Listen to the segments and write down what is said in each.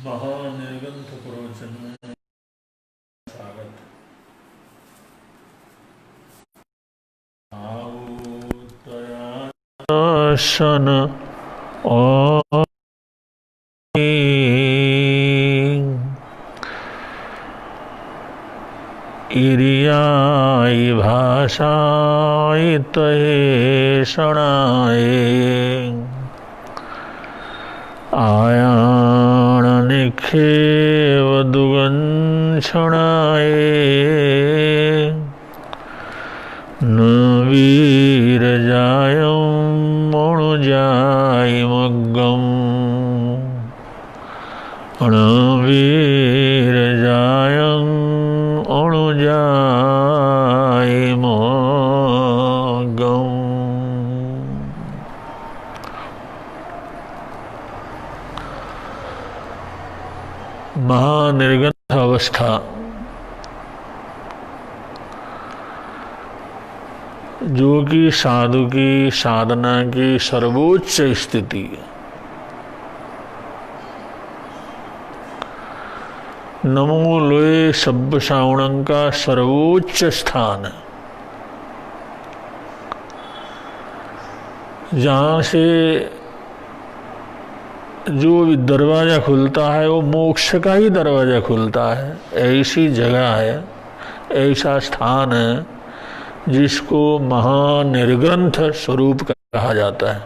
महानिर्गंथ प्रवचन में स्वागत। शन और इरियाई भाषाई तहे शणाए आयाण निखेव दुगन क्षणाए न वीर जायम मणुजाय मग्गम न वीर जायम अणुजाय मग्गम। महानिर्गंथ अवस्था जो कि साधु की साधना की सर्वोच्च स्थिति है। नमो लोए सब्ब श्रावणं का सर्वोच्च स्थान है, जहाँ से जो दरवाजा खुलता है वो मोक्ष का ही दरवाजा खुलता है। ऐसी जगह है, ऐसा स्थान है जिसको महानिर्ग्रंथ स्वरूप कहा जाता है।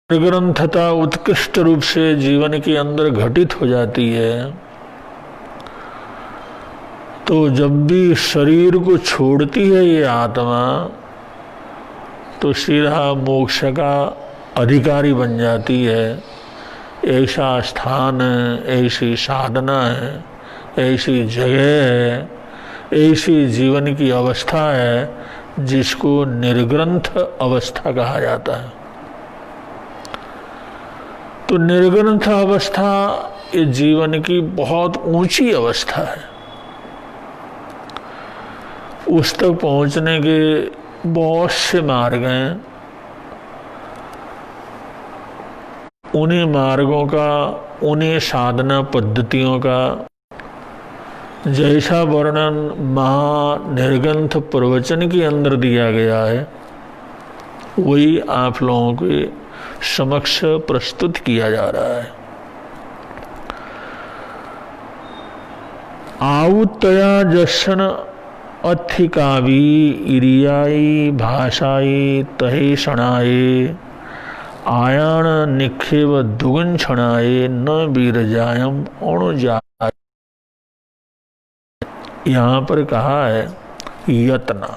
निर्ग्रंथता उत्कृष्ट रूप से जीवन के अंदर घटित हो जाती है तो जब भी शरीर को छोड़ती है ये आत्मा तो सीधा मोक्ष का अधिकारी बन जाती है। ऐसा स्थान है, ऐसी साधना है, ऐसी जगह है, ऐसी जीवन की अवस्था है जिसको निर्ग्रंथ अवस्था कहा जाता है। तो निर्ग्रंथ अवस्था ये जीवन की बहुत ऊंची अवस्था है। उस तक पहुंचने के बहुत से मार्ग हैं। उन्हीं मार्गों का, उन्हीं साधना पद्धतियों का जैसा वर्णन महानिर्गंथ प्रवचन के अंदर दिया गया है वही आप लोगों के समक्ष प्रस्तुत किया जा रहा है। आउतया जशन अधिकावी इरियाई भाषाई तहे शणाए आयाण निखेव दुगन क्षणाए न बीरजायम अणुजाय। यहाँ पर कहा है यत्न।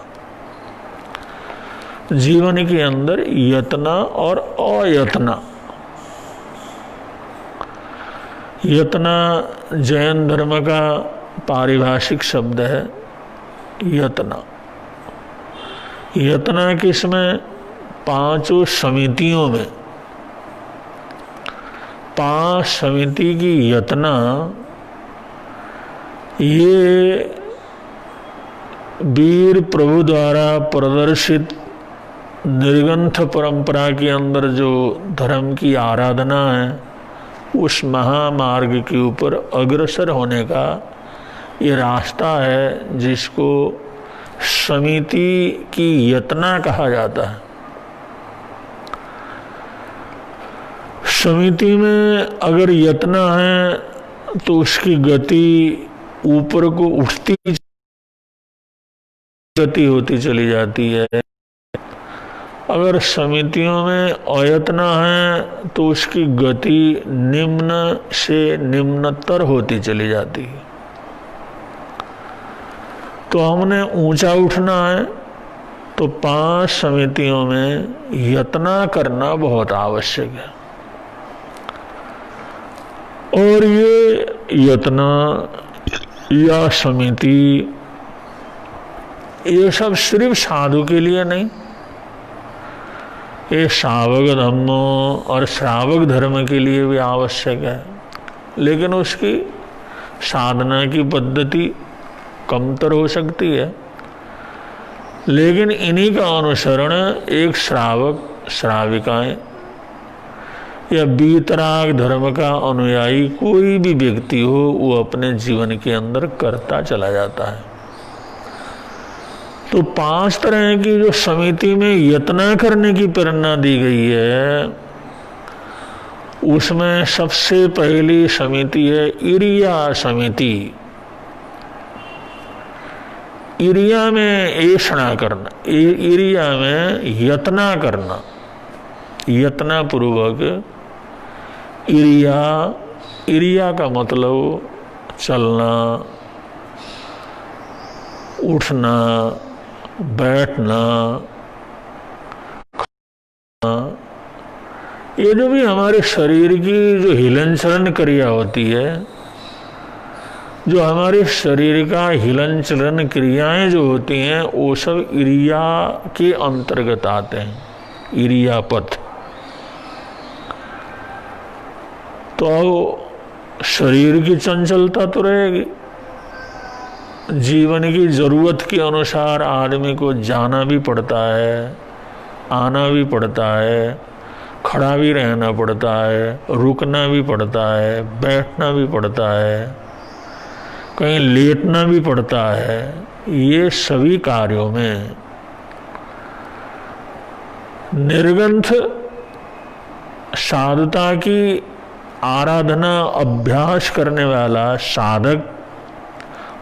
जीवन के अंदर यत्न और अयत्न। यत्न जैन धर्म का पारिभाषिक शब्द है। यत्न यत्न किसमें? पांचों समितियों में। पांच समिति की यत्न ये वीर प्रभु द्वारा प्रदर्शित निर्ग्रंथ परंपरा के अंदर जो धर्म की आराधना है उस महामार्ग के ऊपर अग्रसर होने का ये रास्ता है जिसको समिति की यत्ना कहा जाता है। समिति में अगर यत्न है तो उसकी गति ऊपर को उठती गति होती चली जाती है। अगर समितियों में अयत्न है तो उसकी गति निम्न से निम्नतर होती चली जाती है। तो हमने ऊंचा उठना है तो पांच समितियों में यत्न करना बहुत आवश्यक है। और ये यत्न या समिति ये सब सिर्फ साधु के लिए नहीं, ये श्रावक धर्म और श्रावक धर्म के लिए भी आवश्यक है। लेकिन उसकी साधना की पद्धति कमतर हो सकती है। लेकिन इन्हीं का अनुसरण एक श्रावक श्राविकाएं या बीतराग धर्म का अनुयायी कोई भी व्यक्ति हो, वो अपने जीवन के अंदर करता चला जाता है। तो 5 तरह की जो समिति में यत्न करने की प्रेरणा दी गई है, उसमें सबसे पहली समिति है इरिया समिति। इरिया में ऐषणा करना, इरिया में यत्न करना, यत्न पूर्वक। इरिया का मतलब चलना, उठना, बैठना, ये जो भी हमारे शरीर की जो हिलन चलन क्रिया होती है, जो हमारे शरीर का हिलन चलन क्रियाएं जो होती हैं, वो सब इरिया के अंतर्गत आते हैं, इरिया पथ। तो शरीर की चंचलता तो रहेगी, जीवन की जरूरत के अनुसार आदमी को जाना भी पड़ता है, आना भी पड़ता है, खड़ा भी रहना पड़ता है, रुकना भी पड़ता है, बैठना भी पड़ता है, कहीं लेटना भी पड़ता है। ये सभी कार्यों में निर्ग्रंथ साधुता की आराधना अभ्यास करने वाला साधक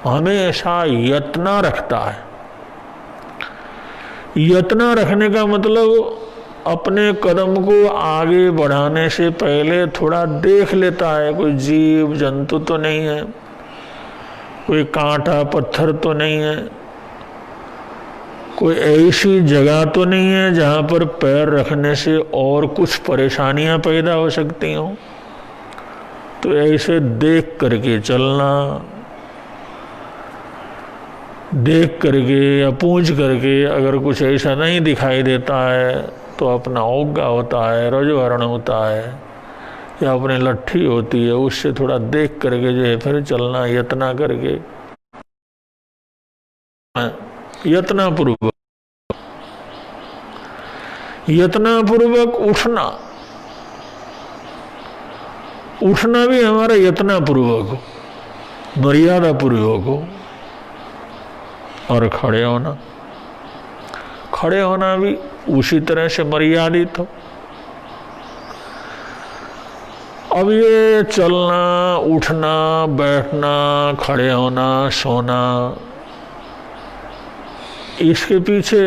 हमेशा यत्न रखता है। यत्न रखने का मतलब अपने कदम को आगे बढ़ाने से पहले थोड़ा देख लेता है, कोई जीव जंतु तो नहीं है, कोई कांटा पत्थर तो नहीं है, कोई ऐसी जगह तो नहीं है जहां पर पैर रखने से और कुछ परेशानियां पैदा हो सकती हों। तो ऐसे देख करके चलना, देख करके या पूछ करके, अगर कुछ ऐसा नहीं दिखाई देता है तो अपना औगा होता है, रजवरण होता है, या अपनी लट्ठी होती है, उससे थोड़ा देख करके जो है फिर चलना, यत्न करके, यत्नपूर्वक उठना। उठना भी हमारा यत्नपूर्वक हो, मर्यादा पूर्वक हो। और खड़े होना भी उसी तरह से मर्यादित हो। अब ये चलना, उठना, बैठना, खड़े होना, सोना, इसके पीछे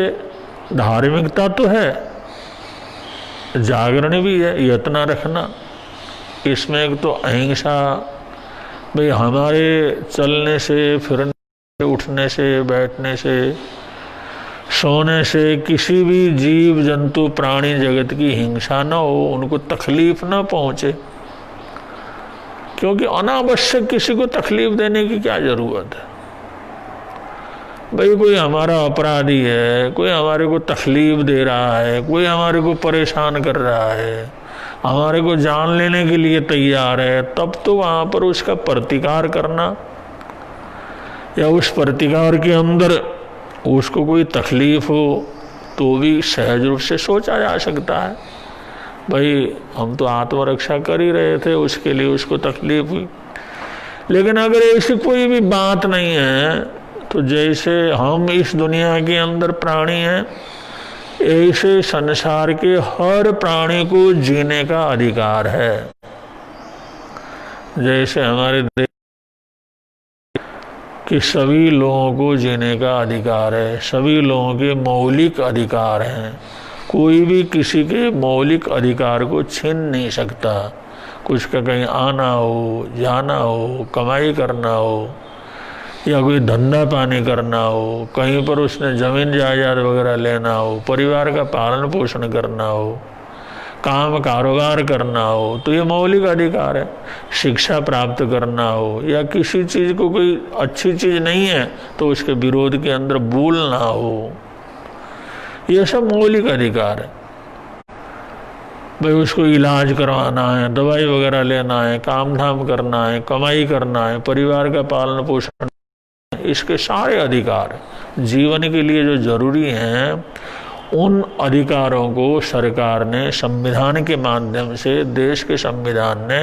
धार्मिकता तो है, जागरण भी है, यत्न रखना। इसमें एक तो अहिंसा, भाई हमारे चलने से, फिरने, उठने से, बैठने से, सोने से किसी भी जीव जंतु प्राणी जगत की हिंसा न हो, उनको तकलीफ न पहुंचे। क्योंकि अनावश्यक किसी को तकलीफ देने की क्या जरूरत है। भाई कोई हमारा अपराधी है, कोई हमारे को तकलीफ दे रहा है, कोई हमारे को परेशान कर रहा है, हमारे को जान लेने के लिए तैयार है, तब तो वहां पर उसका प्रतिकार करना, या उस प्रतिकार के अंदर उसको कोई तकलीफ हो तो भी सहज रूप से सोचा जा सकता है। भाई हम तो आत्मरक्षा कर ही रहे थे, उसके लिए उसको तकलीफ हुई। लेकिन अगर ऐसी कोई भी बात नहीं है, तो जैसे हम इस दुनिया के अंदर प्राणी हैं, ऐसे संसार के हर प्राणी को जीने का अधिकार है। जैसे हमारे देश कि सभी लोगों को जीने का अधिकार है, सभी लोगों के मौलिक अधिकार हैं, कोई भी किसी के मौलिक अधिकार को छीन नहीं सकता। कुछ का कहीं आना हो, जाना हो, कमाई करना हो, या कोई धंधा पानी करना हो, कहीं पर उसने जमीन जायदाद वगैरह लेना हो, परिवार का पालन पोषण करना हो, काम कारोबार करना हो, तो ये मौलिक अधिकार है। शिक्षा प्राप्त करना हो, या किसी चीज को कोई अच्छी चीज नहीं है तो उसके विरोध के अंदर बोलना हो, ये सब मौलिक अधिकार है। भाई उसको इलाज करवाना है, दवाई वगैरह लेना है, काम धाम करना है, कमाई करना है, परिवार का पालन पोषण, इसके सारे अधिकार जीवन के लिए जो जरूरी हैं, उन अधिकारों को सरकार ने संविधान के माध्यम से, देश के संविधान ने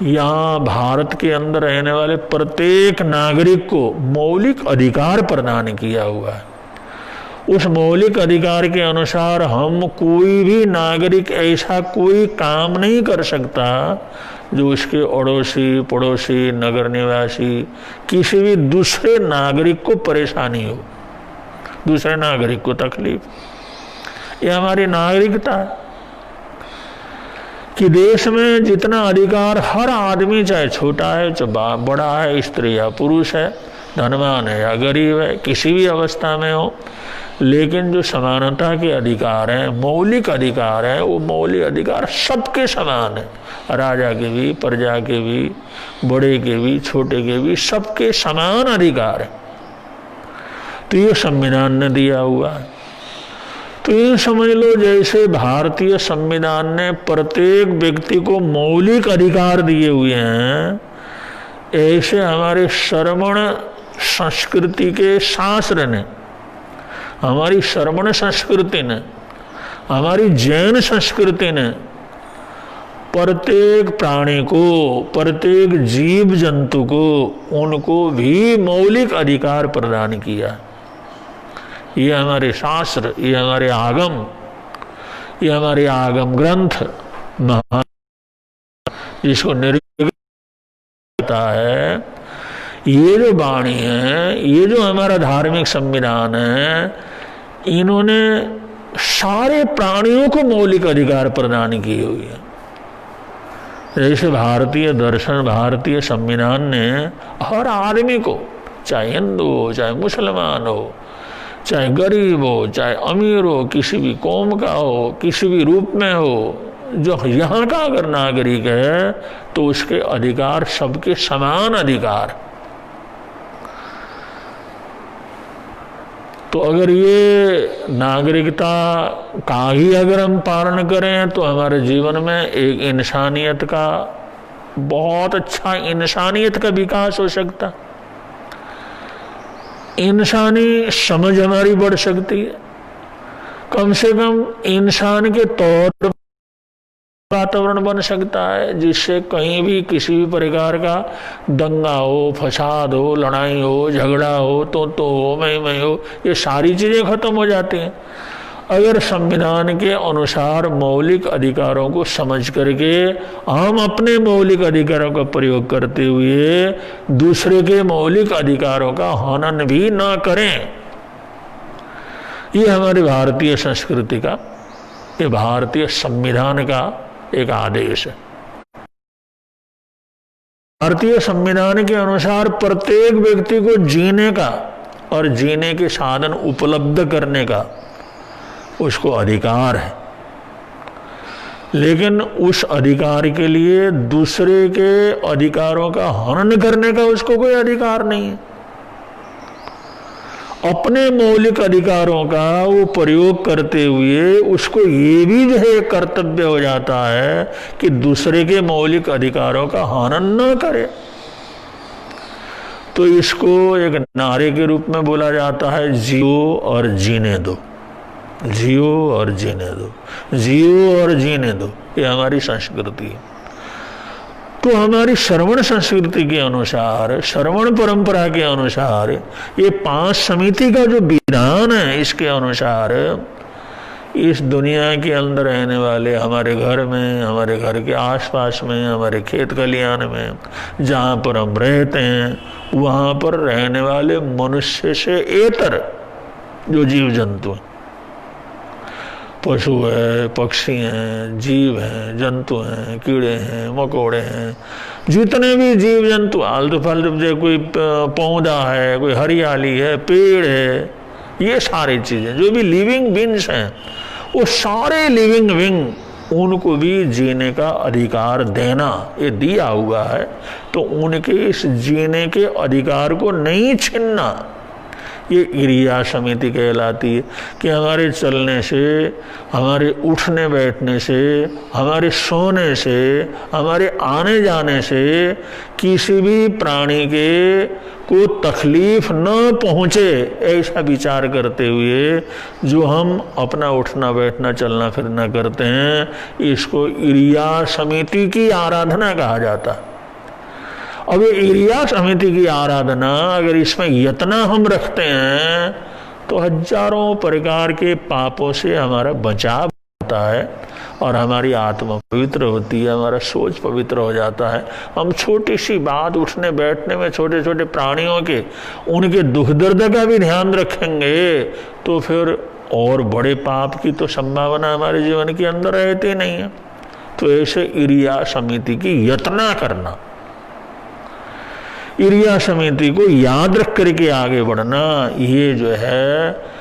यहाँ भारत के अंदर रहने वाले प्रत्येक नागरिक को मौलिक अधिकार प्रदान किया हुआ है। उस मौलिक अधिकार के अनुसार हम कोई भी नागरिक ऐसा कोई काम नहीं कर सकता जो उसके अड़ोसी, पड़ोसी, नगर निवासी, किसी भी दूसरे नागरिक को परेशानी हो, दूसरे नागरिक को तकलीफ। ये हमारी नागरिकता है कि देश में जितना अधिकार हर आदमी, चाहे छोटा है चाहे बड़ा है, स्त्री या पुरुष है, धनवान है या गरीब है, किसी भी अवस्था में हो, लेकिन जो समानता के अधिकार हैं, मौलिक अधिकार हैं, वो मौलिक अधिकार सबके समान है। राजा के भी, प्रजा के भी, बड़े के भी, छोटे के भी, सबके समान अधिकार है। तो ये संविधान ने दिया हुआ है। तो ये समझ लो जैसे भारतीय संविधान ने प्रत्येक व्यक्ति को मौलिक अधिकार दिए हुए हैं, ऐसे हमारे श्रमण संस्कृति के शास्त्र ने, हमारी श्रमण संस्कृति ने, हमारी जैन संस्कृति ने प्रत्येक प्राणी को, प्रत्येक जीव जंतु को, उनको भी मौलिक अधिकार प्रदान किया। ये हमारे शास्त्र, ये हमारे आगम, ये हमारे आगम ग्रंथ जिसको निर्मित है, ये जो वाणी है, ये जो हमारा धार्मिक संविधान है, इन्होंने सारे प्राणियों को मौलिक अधिकार प्रदान किए हुए हैं। जैसे भारतीय दर्शन, भारतीय संविधान ने हर आदमी को, चाहे हिंदू हो, चाहे मुसलमान हो, चाहे गरीब हो, चाहे अमीर हो, किसी भी कौम का हो, किसी भी रूप में हो, जो यहाँ का अगर नागरिक है तो उसके अधिकार सबके समान अधिकार। तो अगर ये नागरिकता का ही अगर हम पालन करें तो हमारे जीवन में एक इंसानियत का, बहुत अच्छा इंसानियत का विकास हो सकता, इंसानी समझ हमारी बढ़ सकती है। कम से कम इंसान के तौर पर वातावरण बन सकता है जिससे कहीं भी किसी भी प्रकार का दंगा हो, फसाद हो, लड़ाई हो, झगड़ा हो, तो हो, मैं हो, ये सारी चीजें खत्म हो जाती हैं अगर संविधान के अनुसार मौलिक अधिकारों को समझ करके हम अपने मौलिक अधिकारों का प्रयोग करते हुए दूसरे के मौलिक अधिकारों का हनन भी न करें। ये हमारी भारतीय संस्कृति का, ये भारतीय संविधान का एक आदेश है। भारतीय संविधान के अनुसार प्रत्येक व्यक्ति को जीने का और जीने के साधन उपलब्ध करने का उसको अधिकार है, लेकिन उस अधिकार के लिए दूसरे के अधिकारों का हनन करने का उसको कोई अधिकार नहीं है। अपने मौलिक अधिकारों का वो प्रयोग करते हुए उसको ये भी जो है कर्तव्य हो जाता है कि दूसरे के मौलिक अधिकारों का हनन न करे। तो इसको एक नारे के रूप में बोला जाता है, जियो और जीने दो, जियो और जीने दो, जियो और जीने दो। ये हमारी संस्कृति है। तो हमारी श्रवण संस्कृति के अनुसार, श्रवण परंपरा के अनुसार, ये 5 समिति का जो विधान है, इसके अनुसार इस दुनिया के अंदर रहने वाले, हमारे घर में, हमारे घर के आसपास में, हमारे खेत खलिहान में, जहाँ पर हम रहते हैं, वहाँ पर रहने वाले मनुष्य से एतर जो जीव जंतु हैं, पशु है, पक्षी हैं, जीव हैं, जंतु हैं, कीड़े हैं, मकोड़े हैं, जितने भी जीव जंतु, आलतू फालतू, जो कोई पौधा है, कोई हरियाली है, पेड़ है, ये सारी चीजें जो भी लिविंग बींग्स हैं, वो सारे लिविंग बींग, उनको भी जीने का अधिकार देना ये दिया हुआ है। तो उनके इस जीने के अधिकार को नहीं छीनना, ये इरिया समिति कहलाती है कि हमारे चलने से, हमारे उठने बैठने से, हमारे सोने से, हमारे आने जाने से किसी भी प्राणी के को तकलीफ न पहुँचे, ऐसा विचार करते हुए जो हम अपना उठना बैठना चलना फिरना करते हैं, इसको इरिया समिति की आराधना कहा जाता है। अब ये इरिया समिति की आराधना अगर इसमें यत्न हम रखते हैं तो हजारों प्रकार के पापों से हमारा बचाव होता है और हमारी आत्मा पवित्र होती है, हमारा सोच पवित्र हो जाता है। हम छोटी सी बात उठने बैठने में छोटे छोटे प्राणियों के उनके दुख दर्द का भी ध्यान रखेंगे तो फिर और बड़े पाप की तो संभावना हमारे जीवन के अंदर रहती नहीं है। तो ऐसे इरिया समिति की यत्न करना, इरिया समिति को याद रख करके आगे बढ़ना, ये जो है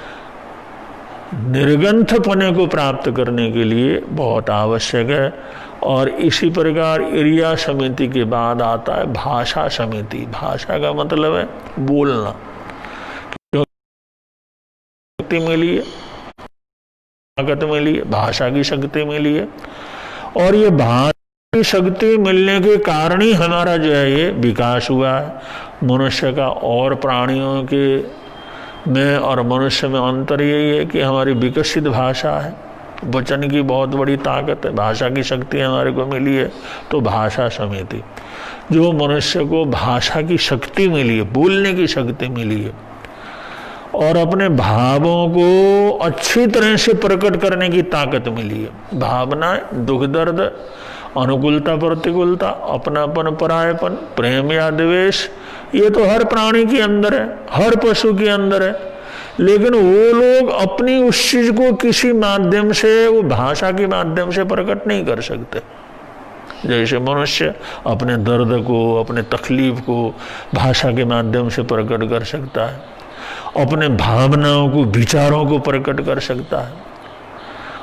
निर्गंथपने को प्राप्त करने के लिए बहुत आवश्यक है। और इसी प्रकार इरिया समिति के बाद आता है भाषा समिति। भाषा का मतलब है बोलना, शक्ति मिली है, ताकत मिली है, भाषा की शक्ति मिली है। और ये भाषा की शक्ति मिलने के कारण ही हमारा जो है ये विकास हुआ है। मनुष्य का और प्राणियों के में और मनुष्य में अंतर यही है कि हमारी विकसित भाषा है, वचन की बहुत बड़ी ताकत है, भाषा की शक्ति हमारे को मिली है। तो भाषा समिति, जो मनुष्य को भाषा की शक्ति मिली है, बोलने की शक्ति मिली है और अपने भावों को अच्छी तरह से प्रकट करने की ताकत मिली है। भावना, दुख दर्द, अनुकूलता प्रतिकूलता, अपनापन परायपन, प्रेम या द्वेष, ये तो हर प्राणी के अंदर है, हर पशु के अंदर है। लेकिन वो लोग अपनी उस चीज को किसी माध्यम से, वो भाषा के माध्यम से प्रकट नहीं कर सकते। जैसे मनुष्य अपने दर्द को, अपने तकलीफ को भाषा के माध्यम से प्रकट कर सकता है, अपने भावनाओं को, विचारों को प्रकट कर सकता है।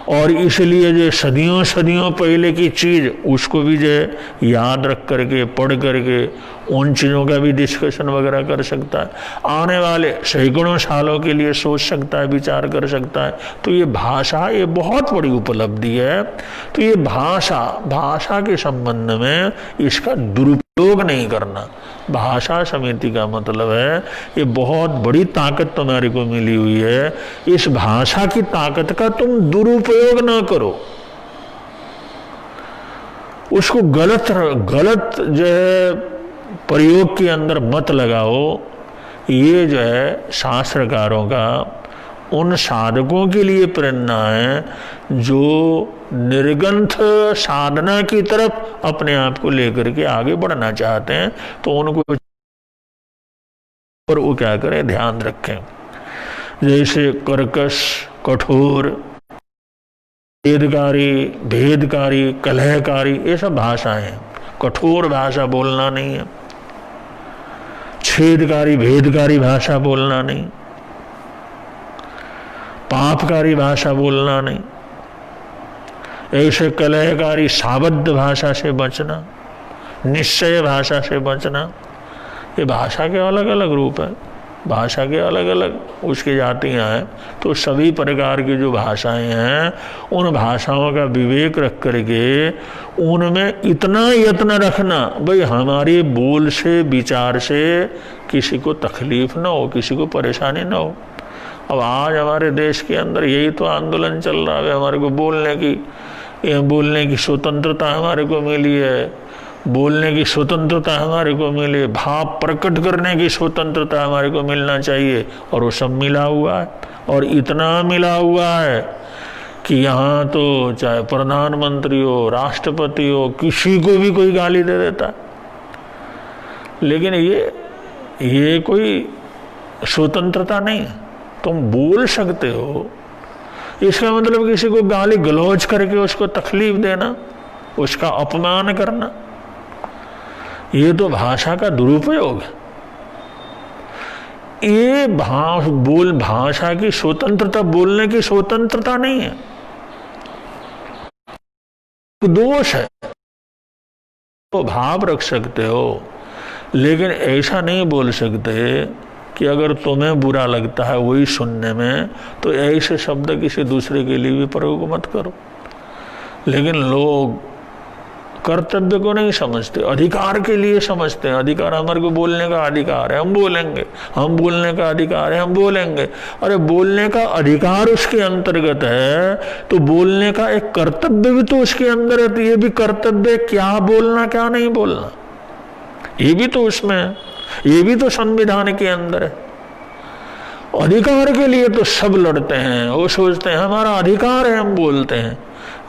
और इसलिए जो सदियों सदियों पहले की चीज उसको भी जो याद रख करके, पढ़ करके उन चीज़ों का भी डिस्कशन वगैरह कर सकता है, आने वाले सैकड़ों सालों के लिए सोच सकता है, विचार कर सकता है। तो ये भाषा, ये बहुत बड़ी उपलब्धि है। तो ये भाषा के संबंध में इसका दुरुपयोग नहीं करना। भाषा समिति का मतलब है ये बहुत बड़ी ताकत तुम्हारे को मिली हुई है, इस भाषा की ताकत का तुम दुरुपयोग ना करो, उसको गलत जो है प्रयोग के अंदर मत लगाओ। ये जो है शास्त्रकारों का उन साधकों के लिए प्रेरणा है जो निर्गंथ साधना की तरफ अपने आप को लेकर के आगे बढ़ना चाहते हैं। तो उनको और वो क्या करें, ध्यान रखें। जैसे कर्कश, कठोर, भेदकारी, कलहकारी, ये सब भाषाएं हैं। कठोर भाषा बोलना नहीं है, छेदकारी भेदकारी भाषा बोलना नहीं, पापकारी भाषा बोलना नहीं, ऐसे कलहकारी साबद्ध भाषा से बचना, निश्चय भाषा से बचना। ये भाषा के अलग अलग रूप है, भाषा के अलग अलग उसकी जातियाँ हैं। तो सभी प्रकार की जो भाषाएं हैं उन भाषाओं का विवेक रख करके उनमें इतना यत्न रखना भाई हमारे बोल से, विचार से किसी को तकलीफ ना हो, किसी को परेशानी ना हो। अब आज हमारे देश के अंदर यही तो आंदोलन चल रहा है, हमारे को बोलने की स्वतंत्रता हमारे को मिली है, बोलने की स्वतंत्रता हमारे को मिले, भाव प्रकट करने की स्वतंत्रता हमारे को मिलना चाहिए। और वो सब मिला हुआ है, और इतना मिला हुआ है कि यहाँ तो चाहे प्रधानमंत्री हो, राष्ट्रपति हो, किसी को भी कोई गाली दे देता है। लेकिन ये कोई स्वतंत्रता नहीं है। तुम बोल सकते हो, इसका मतलब किसी को गाली गलौज करके उसको तकलीफ देना, उसका अपमान करना, ये तो भाषा का दुरुपयोग है। ये भाषा की स्वतंत्रता, बोलने की स्वतंत्रता नहीं है, दोष है। तो भाव रख सकते हो, लेकिन ऐसा नहीं बोल सकते कि अगर तुम्हें बुरा लगता है वही सुनने में तो ऐसे शब्द किसी दूसरे के लिए भी प्रयोग मत करो। लेकिन लोग कर्तव्य को नहीं समझते, अधिकार के लिए समझते हैं। अधिकार हमारे को बोलने का अधिकार है, हम बोलेंगे, हम बोलने का अधिकार है, हम बोलेंगे। अरे बोलने का अधिकार उसके अंतर्गत है तो बोलने का एक कर्तव्य भी तो उसके अंदर है। तो ये भी कर्तव्य, क्या बोलना क्या नहीं बोलना, ये भी तो उसमें है, ये भी तो संविधान के अंदर है। अधिकार के लिए तो सब लड़ते हैं, वो सोचते हैं हमारा अधिकार है, हम बोलते हैं,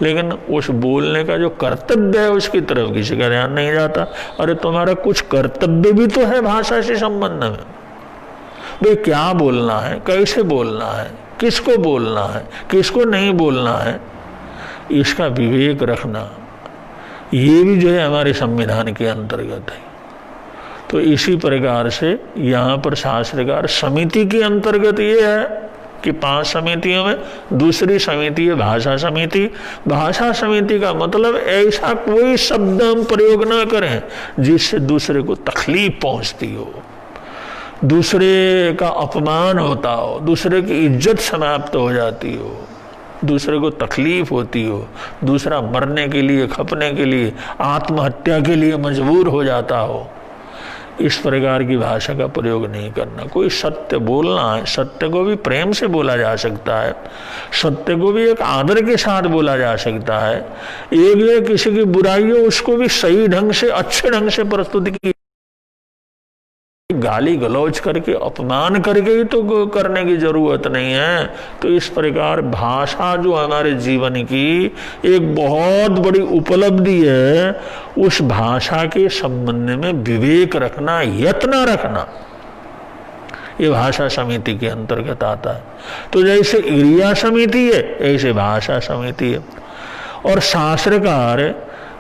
लेकिन उस बोलने का जो कर्तव्य है उसकी तरफ किसी का ध्यान नहीं जाता। अरे तुम्हारा कुछ कर्तव्य भी तो है भाषा से संबंध में। भाई क्या बोलना है, कैसे बोलना है, किसको बोलना है, किसको नहीं बोलना है, इसका विवेक रखना, ये भी जो है हमारे संविधान के अंतर्गत है। तो इसी प्रकार से यहाँ पर शास्त्रकार समिति के अंतर्गत ये है कि 5 समितियों में दूसरी समिति है भाषा समिति। भाषा समिति का मतलब ऐसा कोई शब्द हम प्रयोग ना करें जिससे दूसरे को तकलीफ पहुंचती हो, दूसरे का अपमान होता हो, दूसरे की इज्जत समाप्त हो जाती हो, दूसरे को तकलीफ होती हो, दूसरा मरने के लिए, खपने के लिए, आत्महत्या के लिए मजबूर हो जाता हो। इस प्रकार की भाषा का प्रयोग नहीं करना। कोई सत्य बोलना है, सत्य को भी प्रेम से बोला जा सकता है, सत्य को भी एक आदर के साथ बोला जा सकता है। एक जो किसी की बुराई हो उसको भी सही ढंग से, अच्छे ढंग से प्रस्तुत की, गाली गलौज करके, अपमान करके ही तो करने की जरूरत नहीं है। तो इस प्रकार भाषा जो हमारे जीवन की एक बहुत बड़ी उपलब्धि है, उस भाषा के संबंध में विवेक रखना, यत्न रखना, ये भाषा समिति के अंतर्गत आता है। तो जैसे क्रिया समिति है ऐसे भाषा समिति है। और शास्त्रकार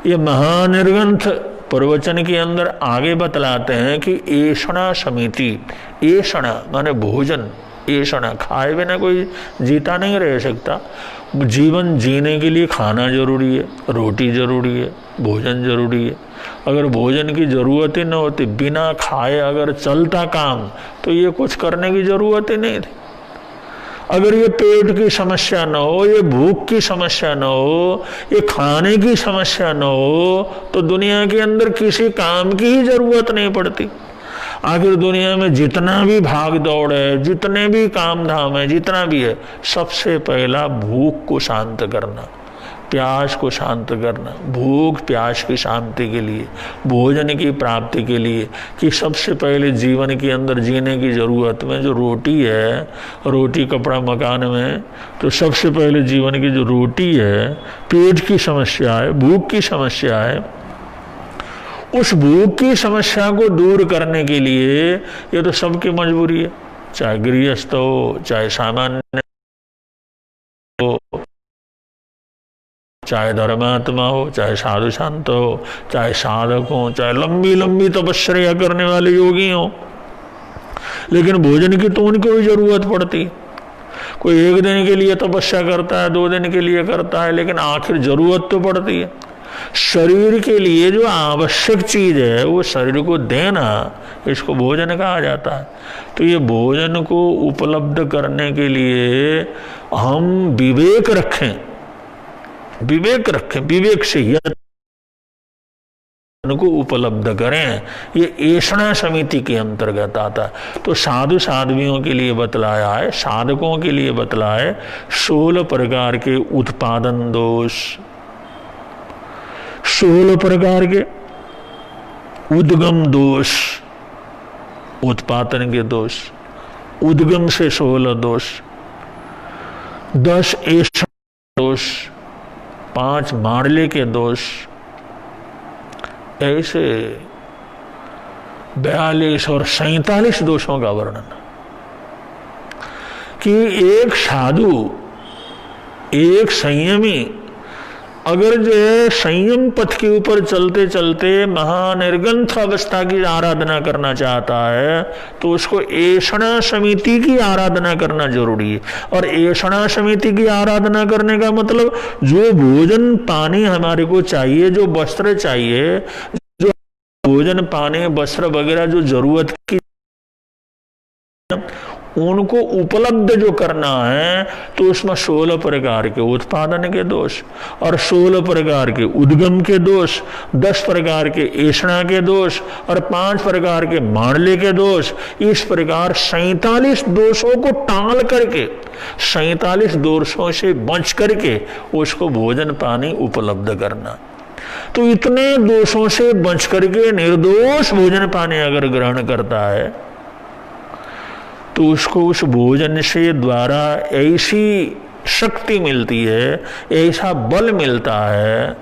ये महानिर्ग्रंथ प्रवचन के अंदर आगे बतलाते हैं कि ऐषणा समिति, ऐषणा माने भोजन, ऐषणा खाए बिना कोई जीता नहीं रह सकता। जीवन जीने के लिए खाना जरूरी है, रोटी जरूरी है, भोजन जरूरी है। अगर भोजन की जरूरत ही न होती, बिना खाए अगर चलता काम, तो ये कुछ करने की जरूरत ही नहीं थी। अगर ये पेट की समस्या न हो, ये भूख की समस्या न हो, ये खाने की समस्या न हो, तो दुनिया के अंदर किसी काम की ही जरूरत नहीं पड़ती। आखिर दुनिया में जितना भी भाग दौड़ है, जितने भी काम धाम है, जितना भी है, सबसे पहला भूख को शांत करना, प्यास को शांत करना, भूख प्यास की शांति के लिए, भोजन की प्राप्ति के लिए, कि सबसे पहले जीवन के अंदर जीने की जरूरत में जो रोटी है, रोटी कपड़ा मकान में, तो सबसे पहले जीवन की जो रोटी है, पेट की समस्या है, भूख की समस्या है, उस भूख की समस्या को दूर करने के लिए ये तो सबकी मजबूरी है, चाहे गृहस्थ हो, चाहे सामान्य हो, चाहे धर्मात्मा हो, चाहे साधु संत हो, चाहे साधक हो, चाहे लंबी लंबी तपस्या करने वाले योगी हो। लेकिन भोजन की तो उनको भी जरूरत पड़ती। कोई 1 दिन के लिए तपस्या करता है, 2 दिन के लिए करता है, लेकिन आखिर जरूरत तो पड़ती है। शरीर के लिए जो आवश्यक चीज है वो शरीर को देना, इसको भोजन कहा जाता है। तो ये भोजन को उपलब्ध करने के लिए हम विवेक रखें, विवेक रखें, विवेक से यत्न को उपलब्ध करें। ये ऐषणा समिति के अंतर्गत आता है। तो साधु साध्वियों के लिए बतलाया है, साधकों के लिए बतलाया है 16 प्रकार के उत्पादन दोष, 16 प्रकार के उद्गम दोष, उत्पादन के दोष, उद्गम से 16 दोष, 10 ऐषणा दोष, 5 मारले के दोष, ऐसे 42 और 47 दोषों का वर्णन। कि एक साधु, एक संयमी अगर जो है संयम पथ के ऊपर चलते चलते महानिर्गंथ अवस्था की आराधना करना चाहता है, तो उसको ऐषणा समिति की आराधना करना जरूरी है। और ऐषणा समिति की आराधना करने का मतलब जो भोजन पानी हमारे को चाहिए, जो वस्त्र चाहिए, जो भोजन पानी वस्त्र वगैरह जो जरूरत की उनको उपलब्ध जो करना है तो उसमें 16 प्रकार के उत्पादन के दोष और 16 प्रकार के उद्गम के दोष, 10 प्रकार के ऐषणा के दोष और 5 प्रकार के मांडल्य के दोष, इस प्रकार 47 दोषों को टाल करके 47 दोषों से बच करके उसको भोजन पानी उपलब्ध करना। तो इतने दोषों से बच करके निर्दोष भोजन पानी अगर ग्रहण करता है तो उसको उस भोजन से द्वारा ऐसी शक्ति मिलती है, ऐसा बल मिलता है,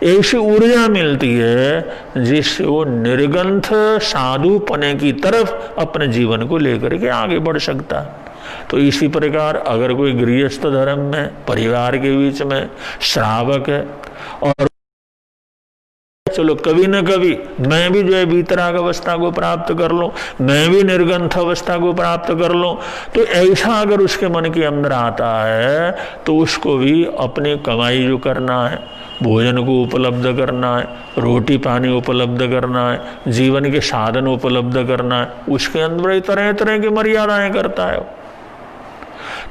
ऐसी ऊर्जा मिलती है जिससे वो निर्ग्रंथ साधुपने की तरफ अपने जीवन को लेकर के आगे बढ़ सकता है। तो इसी प्रकार अगर कोई गृहस्थ धर्म में परिवार के बीच में श्रावक है और चलो कभी न कभी मैं भी जो है वीतराग अवस्था को प्राप्त कर लूं, मैं भी निर्ग्रंथ अवस्था को प्राप्त कर लूं, तो ऐसा अगर उसके मन के अंदर आता है तो उसको भी अपनी कमाई जो करना है, भोजन को उपलब्ध करना है, रोटी पानी उपलब्ध करना है, जीवन के साधन उपलब्ध करना है, उसके अंदर तरह तरह की मर्यादाएं करता है,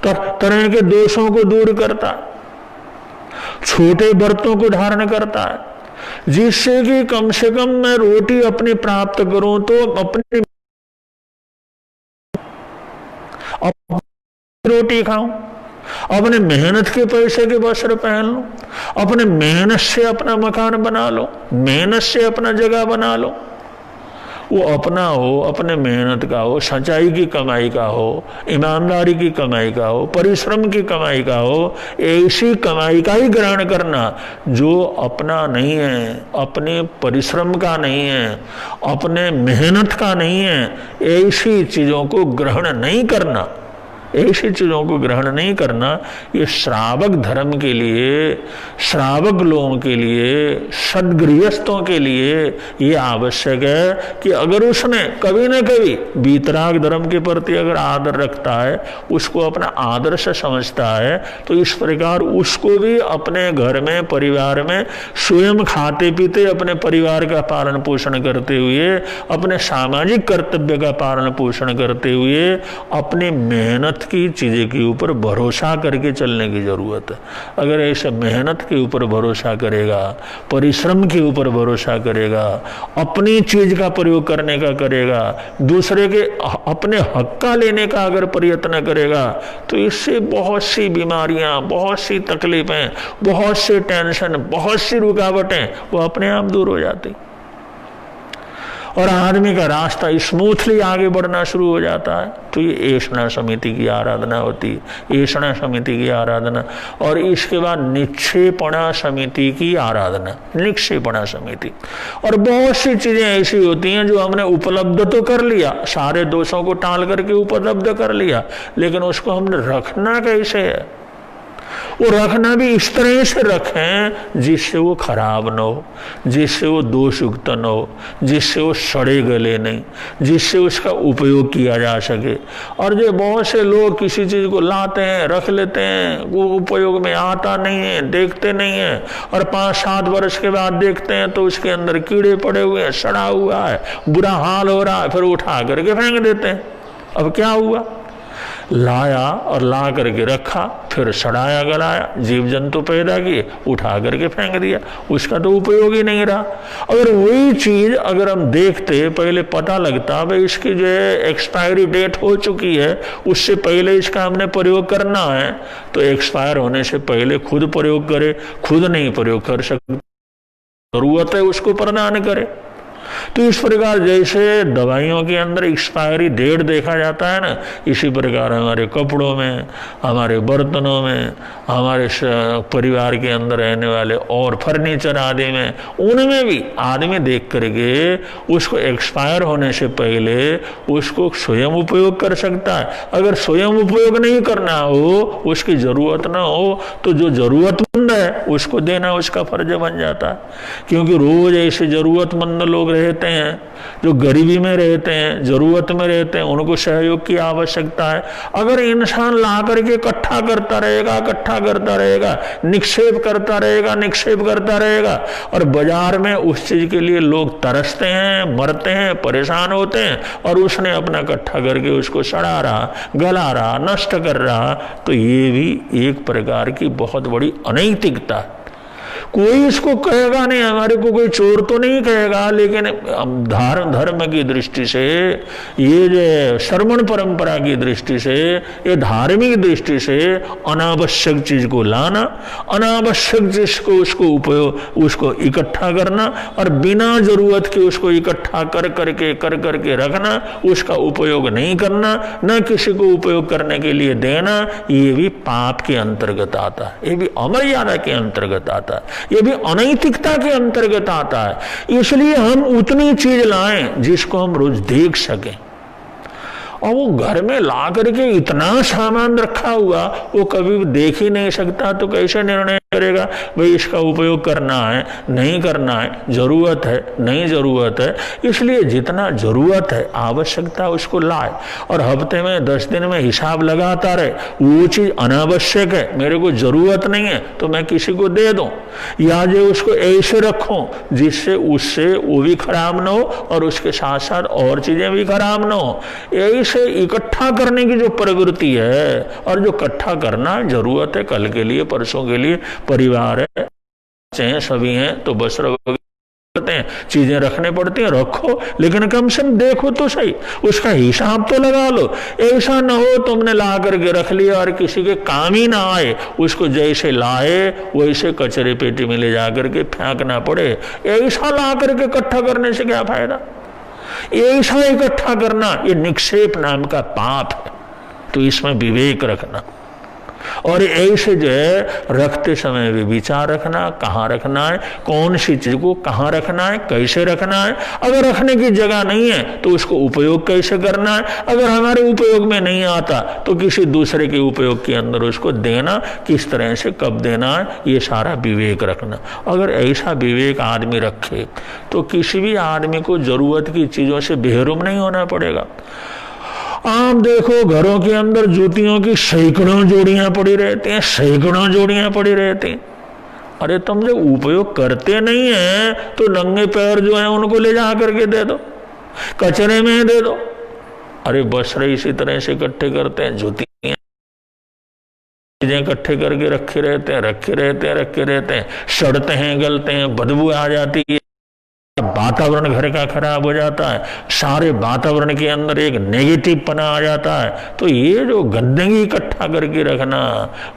तरह के दोषों को दूर करता है, छोटे व्रतों को धारण करता है, जिससे कि कम से कम मैं रोटी अपनी प्राप्त करूं तो अपनी रोटी खाऊं, अपने मेहनत के पैसे के वस्त्र पहन लो, अपने मेहनत से अपना मकान बना लो, मेहनत से अपना जगह बना लो, वो अपना हो, अपने मेहनत का हो, सच्चाई की कमाई का हो, ईमानदारी की कमाई का हो, परिश्रम की कमाई का हो, ऐसी कमाई का ही ग्रहण करना जो अपना नहीं है, अपने परिश्रम का नहीं है, अपने मेहनत का नहीं है, ऐसी चीजों को ग्रहण नहीं करना, ऐसी चीजों को ग्रहण नहीं करना। ये श्रावक धर्म के लिए, श्रावक लोगों के लिए, सद्गृहस्थों के लिए ये आवश्यक है कि अगर उसने कभी न कभी वीतराग धर्म के प्रति अगर आदर रखता है, उसको अपना आदर्श समझता है, तो इस प्रकार उसको भी अपने घर में, परिवार में स्वयं खाते पीते अपने परिवार का पालन पोषण करते हुए, अपने सामाजिक कर्तव्य का पालन पोषण करते हुए, अपनी मेहनत की चीजें के ऊपर भरोसा करके चलने की जरूरत है। अगर ऐसे मेहनत के ऊपर भरोसा करेगा, परिश्रम के ऊपर भरोसा करेगा, अपनी चीज का प्रयोग करने का करेगा, दूसरे के अपने हक का लेने का अगर प्रयत्न करेगा, तो इससे बहुत सी बीमारियां, बहुत सी तकलीफें, बहुत से टेंशन, बहुत सी रुकावटें वो अपने आप दूर हो जाती और आदमी का रास्ता स्मूथली आगे बढ़ना शुरू हो जाता है। तो ये ऐषणा समिति की आराधना होती है, ऐषणा समिति की आराधना, और इसके बाद निक्षेपणा समिति की आराधना, निक्षेपणा समिति। और बहुत सी चीजें ऐसी होती हैं जो हमने उपलब्ध तो कर लिया, सारे दोषों को टाल करके उपलब्ध कर लिया, लेकिन उसको हमने रखना कैसे है? वो रखना भी इस तरह से रखें जिससे वो खराब न हो, जिससे वो दोषयुक्त न हो, जिससे वो सड़े गले नहीं, जिससे उसका उपयोग किया जा सके। और जो बहुत से लोग किसी चीज को लाते हैं, रख लेते हैं, वो उपयोग में आता नहीं है, देखते नहीं है, और 5-7 वर्ष के बाद देखते हैं तो उसके अंदर कीड़े पड़े हुए हैं, सड़ा हुआ है, बुरा हाल हो रहा है, फिर उठा करके फेंक देते हैं। अब क्या हुआ? लाया और ला करके रखा, फिर सड़ाया गलाया, जीव जंतु पैदा किए, उठा करके फेंक दिया, उसका तो उपयोग ही नहीं रहा। अगर वही चीज अगर हम देखते, पहले पता लगता भाई इसकी जो है एक्सपायरी डेट हो चुकी है, उससे पहले इसका हमने प्रयोग करना है, तो एक्सपायर होने से पहले खुद प्रयोग करे, खुद नहीं प्रयोग कर सकते, जरूरत है उसको प्रदान करे। तो इस प्रकार जैसे दवाइयों के अंदर एक्सपायरी डेट देखा जाता है ना, इसी प्रकार हमारे कपड़ों में, हमारे बर्तनों में, हमारे परिवार के अंदर रहने वाले और फर्नीचर आदि में, उनमें भी आदमी देख करके उसको एक्सपायर होने से पहले उसको स्वयं उपयोग कर सकता है। अगर स्वयं उपयोग नहीं करना हो, उसकी जरूरत ना हो, तो जो जरूरत है उसको देना उसका फर्ज बन जाता है। क्योंकि रोज ऐसे जरूरतमंद लोग रहते हैं जो गरीबी में रहते हैं, जरूरत में रहते हैं, उनको सहयोग की आवश्यकता है। अगर इंसान ला करके इकट्ठा करता रहेगा, निक्षेप करता रहेगा और बाजार में उस चीज के लिए लोग तरसते हैं, मरते हैं, परेशान होते हैं, और उसने अपना इकट्ठा करके उसको सड़ा रहा, गला रहा, नष्ट कर रहा, तो ये भी एक प्रकार की बहुत बड़ी अनैतिकता है। कोई इसको कहेगा नहीं, हमारे को कोई चोर तो नहीं कहेगा, लेकिन धर्म की दृष्टि से, ये जो श्रवण परंपरा की दृष्टि से, ये धार्मिक दृष्टि से अनावश्यक चीज को लाना, अनावश्यक चीज को उसको इकट्ठा करना और बिना जरूरत के उसको इकट्ठा कर करके रखना, उसका उपयोग नहीं करना, न किसी को उपयोग करने के लिए देना, ये भी पाप के अंतर्गत आता है, ये भी अमर्यादा के अंतर्गत आता है, ये भी अनैतिकता के अंतर्गत आता है। इसलिए हम उतनी चीज लाएं जिसको हम रोज देख सकें। और वो घर में ला करके इतना सामान रखा हुआ वो कभी देख ही नहीं सकता, तो कैसे निर्णय करेगा भाई इसका उपयोग करना है नहीं करना है, जरूरत है नहीं जरूरत है। इसलिए जितना जरूरत है, आवश्यकता, उसको लाए और हफ्ते में 10 दिन में हिसाब लगाता रहे। वो चीज अनावश्यक है, मेरे को जरूरत नहीं है, तो मैं किसी को दे दूं, या जो उसको ऐसे रखूं जिससे उससे वो भी खराब ना हो और उसके साथ साथ और चीजें भी खराब ना हो। ऐसे इकट्ठा करने की जो प्रवृत्ति है, और जो इकट्ठा करना जरूरत है कल के लिए, परसों के लिए, परिवार है, सभी हैं, तो बस करते हैं, चीजें रखने पड़ती हैं, रखो, लेकिन कम से कम देखो तो सही, उसका हिसाब तो लगा लो। ऐसा ना हो तुमने ला करके रख लिया और किसी के काम ही ना आए, उसको जैसे लाए वैसे कचरे पेटी में ले जाकर के फेंकना पड़े। ऐसा ला करके इकट्ठा करने से क्या फायदा? ऐसा इकट्ठा करना ये निक्षेप नाम का पाप है, तो इसमें विवेक रखना। और ऐसे जो है रखते समय भी विचार रखना, कहाँ रखना है, कौन सी चीज को कहाँ रखना है, कैसे रखना है। अगर रखने की जगह नहीं है तो उसको उपयोग कैसे करना है, अगर हमारे उपयोग में नहीं आता तो किसी दूसरे के उपयोग के अंदर उसको देना, किस तरह से कब देना है, ये सारा विवेक रखना। अगर ऐसा विवेक आदमी रखे तो किसी भी आदमी को जरूरत की चीजों से बेहरूम नहीं होना पड़ेगा। आप देखो घरों के अंदर जूतियों की सैकड़ों जोड़ियां पड़ी रहती हैं, सैकड़ों जोड़ियां पड़ी रहती हैं। अरे तुम जब उपयोग करते नहीं है तो नंगे पैर जो है उनको ले जा करके दे दो, कचरे में दे दो। अरे बसरे इसी तरह से इकट्ठे करते हैं, जूतियां चीजें इकट्ठे करके रखे रहते हैं, सड़ते हैं, गलते हैं, बदबू आ जाती है, वातावरण घर का खराब हो जाता है, सारे वातावरण के अंदर एक नेगेटिव पना आ जाता है। तो ये जो गंदगी इकट्ठा करके रखना,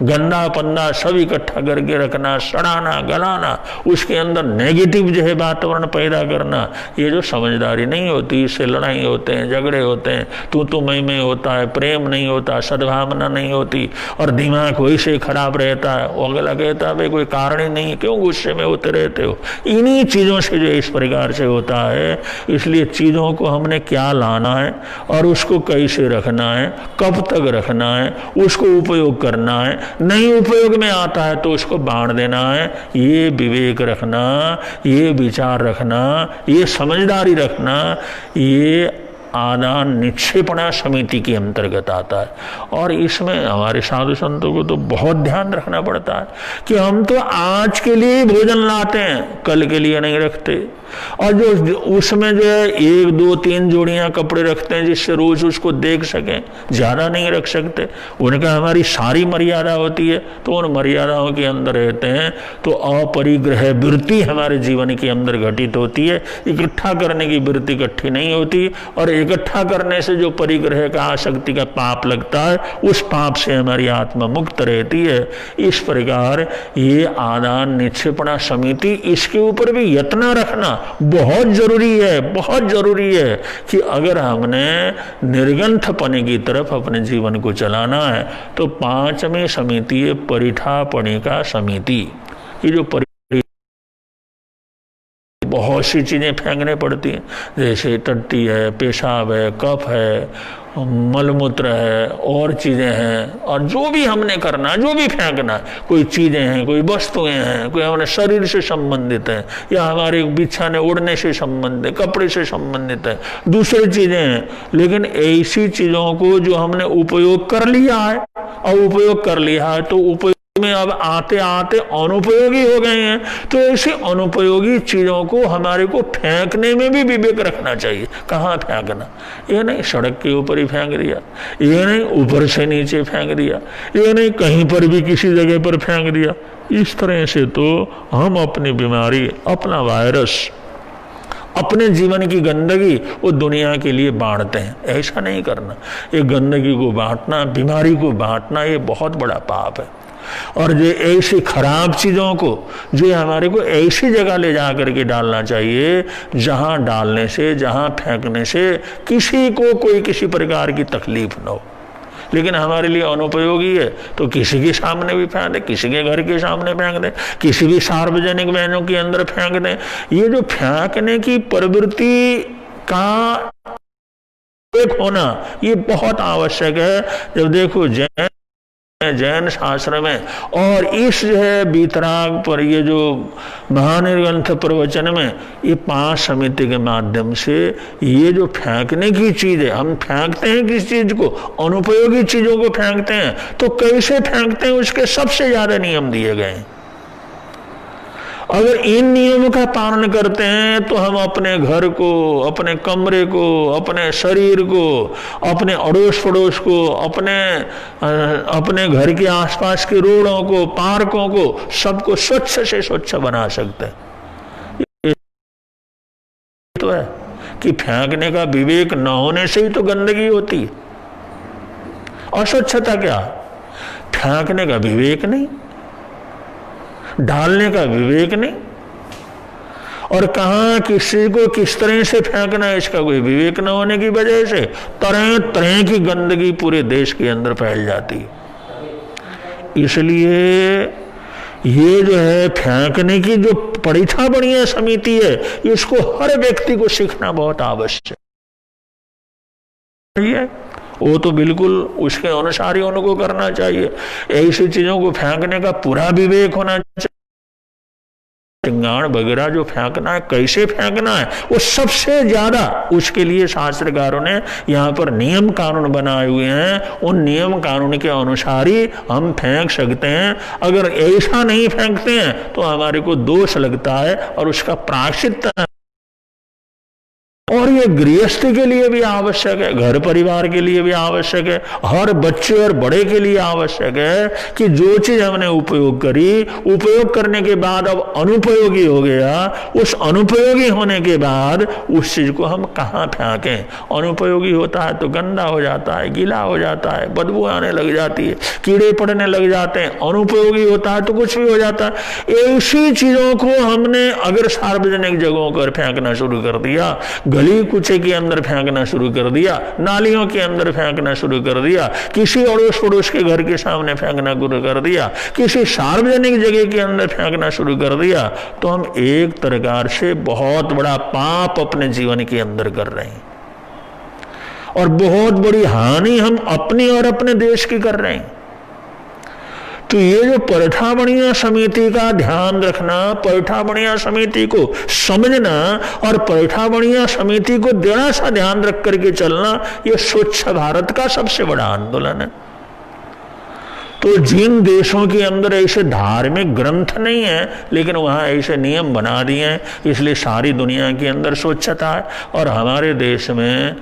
गंदा पंदा सब इकट्ठा करके रखना, सड़ाना, गलाना, उसके अंदर नेगेटिव जो है वातावरण पैदा करना, ये जो समझदारी नहीं होती, इससे लड़ाई होते हैं, झगड़े होते हैं, तू मैं होता है, प्रेम नहीं होता, सद्भावना नहीं होती और दिमाग वैसे खराब रहता है। वो अगला कहता है भाई कोई कारण ही नहीं, क्यों गुस्से में होते रहते हो। इन्हीं चीजों से जो इस प्रकार से होता है। इसलिए चीजों को हमने क्या लाना है और उसको कैसे रखना है, कब तक रखना है, उसको उपयोग करना है, नहीं उपयोग में आता है तो उसको बांट देना है। ये विवेक रखना, ये विचार रखना, ये समझदारी रखना, ये आदान निक्षेपणा समिति के अंतर्गत आता है। और इसमें हमारे साधु संतों को तो बहुत ध्यान रखना पड़ता है कि हम तो आज के लिए भोजन लाते हैं, कल के लिए नहीं रखते। और जो उसमें जो है 1, 2, 3 जोड़ियां कपड़े रखते हैं जिससे रोज उसको देख सकें, ज्यादा नहीं रख सकते। उनका हमारी सारी मर्यादा होती है, तो उन मर्यादाओं के अंदर रहते हैं, तो अपरिग्रह वृत्ति हमारे जीवन के अंदर घटित होती है। इकट्ठा करने की वृत्ति इकट्ठी नहीं होती, और इकट्ठा करने से जो परिग्रह का आसक्ति का पाप लगता है, उस पाप से हमारी आत्मा मुक्त रहती है। इस प्रकार ये आदान निक्षेपणा समिति, इसके ऊपर भी यत्न रखना बहुत जरूरी है, बहुत जरूरी है कि अगर हमने निर्ग्रंथपने की तरफ अपने जीवन को चलाना है तो 5वीं समिति है परिठापणिका समिति। ये जो बहुत सी चीज़ें फेंकने पड़ती हैं, जैसे टट्टी है, पेशाब है, कफ है, मलमूत्र है, और चीज़ें हैं, और जो भी हमने करना, जो भी फेंकना, कोई चीज़ें हैं, कोई वस्तुएं हैं, कोई हमारे शरीर से संबंधित है, या हमारे बिछाने उड़ने से संबंधित, कपड़े से संबंधित है, दूसरी चीज़ें हैं। लेकिन ऐसी चीज़ों को जो हमने उपयोग कर लिया है, और उपयोग कर लिया है तो उपयोग में अब आते आते अनुपयोगी हो गए हैं, तो ऐसी अनुपयोगी चीजों को हमारे को फेंकने में भी विवेक रखना चाहिए। कहाँ फेंकना, ये नहीं सड़क के ऊपर ही फेंक दिया, ये नहीं ऊपर से नीचे फेंक दिया, ये नहीं कहीं पर भी किसी जगह पर फेंक दिया। इस तरह से तो हम अपनी बीमारी, अपना वायरस, अपने जीवन की गंदगी वो दुनिया के लिए बांटते हैं। ऐसा नहीं करना। ये गंदगी को बांटना, बीमारी को बांटना, ये बहुत बड़ा पाप है। और जो ऐसी खराब चीज़ों को जो हमारे को ऐसी जगह ले जा करके डालना चाहिए जहां डालने से, जहां फेंकने से किसी को कोई किसी प्रकार की तकलीफ न हो। लेकिन हमारे लिए अनुपयोगी है तो किसी के सामने भी फेंक दे, किसी के घर के सामने फेंक दे, किसी भी सार्वजनिक बहनों के अंदर फेंक दे। ये जो फेंकने की प्रवृत्ति का एक होना ये बहुत आवश्यक है। जब देखो जैन शास्त्र में और इस जो है बीतराग पर ये जो महानिर्ग्रंथ प्रवचन में ये 5 समिति के माध्यम से ये जो फेंकने की चीज है, हम फेंकते हैं किस चीज को, अनुपयोगी चीजों को फेंकते हैं, तो कैसे फेंकते हैं उसके सबसे ज्यादा नियम दिए गए हैं। अगर इन नियमों का पालन करते हैं तो हम अपने घर को, अपने कमरे को, अपने शरीर को, अपने अड़ोस पड़ोस को, अपने घर के आसपास के रोडों को, पार्कों को, सबको स्वच्छ से स्वच्छ बना सकते हैं। ये तो है कि फेंकने का विवेक न होने से ही तो गंदगी होती है। अस्वच्छता क्या, फेंकने का विवेक नहीं, डालने का विवेक नहीं, और कहां किसी को किस तरह से फेंकना है इसका कोई विवेक न होने की वजह से तरह तरह की गंदगी पूरे देश के अंदर फैल जाती है। इसलिए ये जो है फेंकने की जो परीक्षा बढ़िया समिति है, इसको हर व्यक्ति को सीखना बहुत आवश्यक है। वो तो बिल्कुल उसके अनुसार ही उनको करना चाहिए। ऐसी चीजों को फेंकने का पूरा विवेक होना चाहिए। सिंगाड़ वगैरह जो फेंकना है, कैसे फेंकना है, वो सबसे ज्यादा उसके लिए शास्त्रकारों ने यहाँ पर नियम कानून बनाए हुए हैं। उन नियम कानून के अनुसार ही हम फेंक सकते हैं। अगर ऐसा नहीं फेंकते हैं तो हमारे को दोष लगता है और उसका प्रायश्चित है। और ये गृहस्थी के लिए भी आवश्यक है, घर परिवार के लिए भी आवश्यक है, हर बच्चे और बड़े के लिए आवश्यक है कि जो चीज हमने उपयोग करी, उपयोग करने के बाद अब अनुपयोगी हो गया, उस अनुपयोगी होने के बाद उस चीज को हम कहाँ फेंकें। अनुपयोगी होता है तो गंदा हो जाता है, गीला हो जाता है, बदबू आने लग जाती है, कीड़े पड़ने लग जाते हैं। अनुपयोगी होता है तो कुछ भी हो जाता है। ऐसी चीजों को हमने अगर सार्वजनिक जगहों पर फेंकना शुरू कर दिया, गली कुचे के अंदर फेंकना शुरू कर दिया, नालियों के अंदर फेंकना शुरू कर दिया, किसी अड़ोस पड़ोस के घर के सामने फेंकना शुरू कर दिया, किसी सार्वजनिक जगह के अंदर फेंकना शुरू कर दिया, तो हम एक प्रकार से बहुत बड़ा पाप अपने जीवन के अंदर कर रहे हैं और बहुत बड़ी हानि हम अपनी और अपने देश की कर रहे हैं। तो ये जो पैठाबणिया समिति का ध्यान रखना, पैठाबणिया समिति को समझना और पैठाबणिया समिति को देना सा ध्यान रख करके चलना, ये स्वच्छ भारत का सबसे बड़ा आंदोलन है। तो जिन देशों के अंदर ऐसे धार्मिक ग्रंथ नहीं है लेकिन वहां ऐसे नियम बना दिए हैं, इसलिए सारी दुनिया के अंदर स्वच्छता है। और हमारे देश में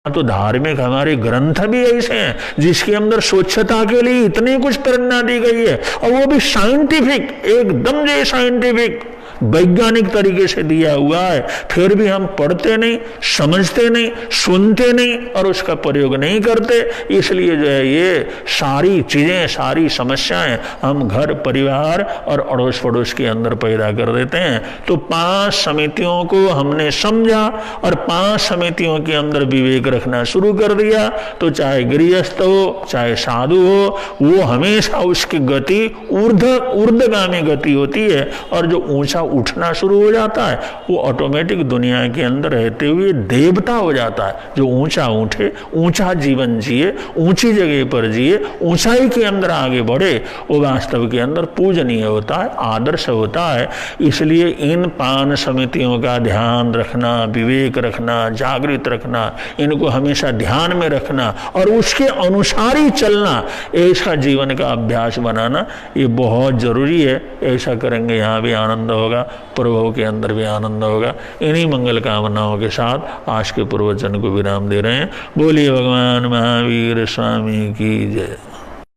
तो धार्मिक हमारे ग्रंथ भी ऐसे हैं जिसके अंदर स्वच्छता के लिए इतनी कुछ प्रेरणा दी गई है, और वो भी साइंटिफिक, एकदम जो साइंटिफिक वैज्ञानिक तरीके से दिया हुआ है। फिर भी हम पढ़ते नहीं, समझते नहीं, सुनते नहीं और उसका प्रयोग नहीं करते। इसलिए जो है ये सारी चीजें, सारी समस्याएं हम घर परिवार और अड़ोस पड़ोस के अंदर पैदा कर देते हैं। तो 5 समितियों को हमने समझा और 5 समितियों के अंदर विवेक रखना शुरू कर दिया। तो चाहे गृहस्थ हो, चाहे साधु हो, वो हमेशा उसकी गति ऊर्ध्वगामी गति होती है, और जो ऊंचा उठना शुरू हो जाता है, वो ऑटोमेटिक दुनिया के अंदर रहते हुए देवता हो जाता है। जो ऊंचा उठे, ऊंचा जीवन जिए, ऊंची जगह पर जिए, ऊंचाई के अंदर आगे बढ़े, वो वास्तव के अंदर पूजनीय होता है, आदर्श होता है। इसलिए इन 5 समितियों का ध्यान रखना, विवेक रखना, जागृत रखना, इनको हमेशा ध्यान में रखना और उसके अनुसार ही चलना, ऐसा जीवन का अभ्यास बनाना ये बहुत जरूरी है। ऐसा करेंगे यहाँ भी आनंद होगा, प्रभु के अंदर भी आनंद होगा। इन्हीं मंगल कामनाओं के साथ आज के प्रवचन को विराम दे रहे हैं। बोलिए भगवान महावीर स्वामी की जय।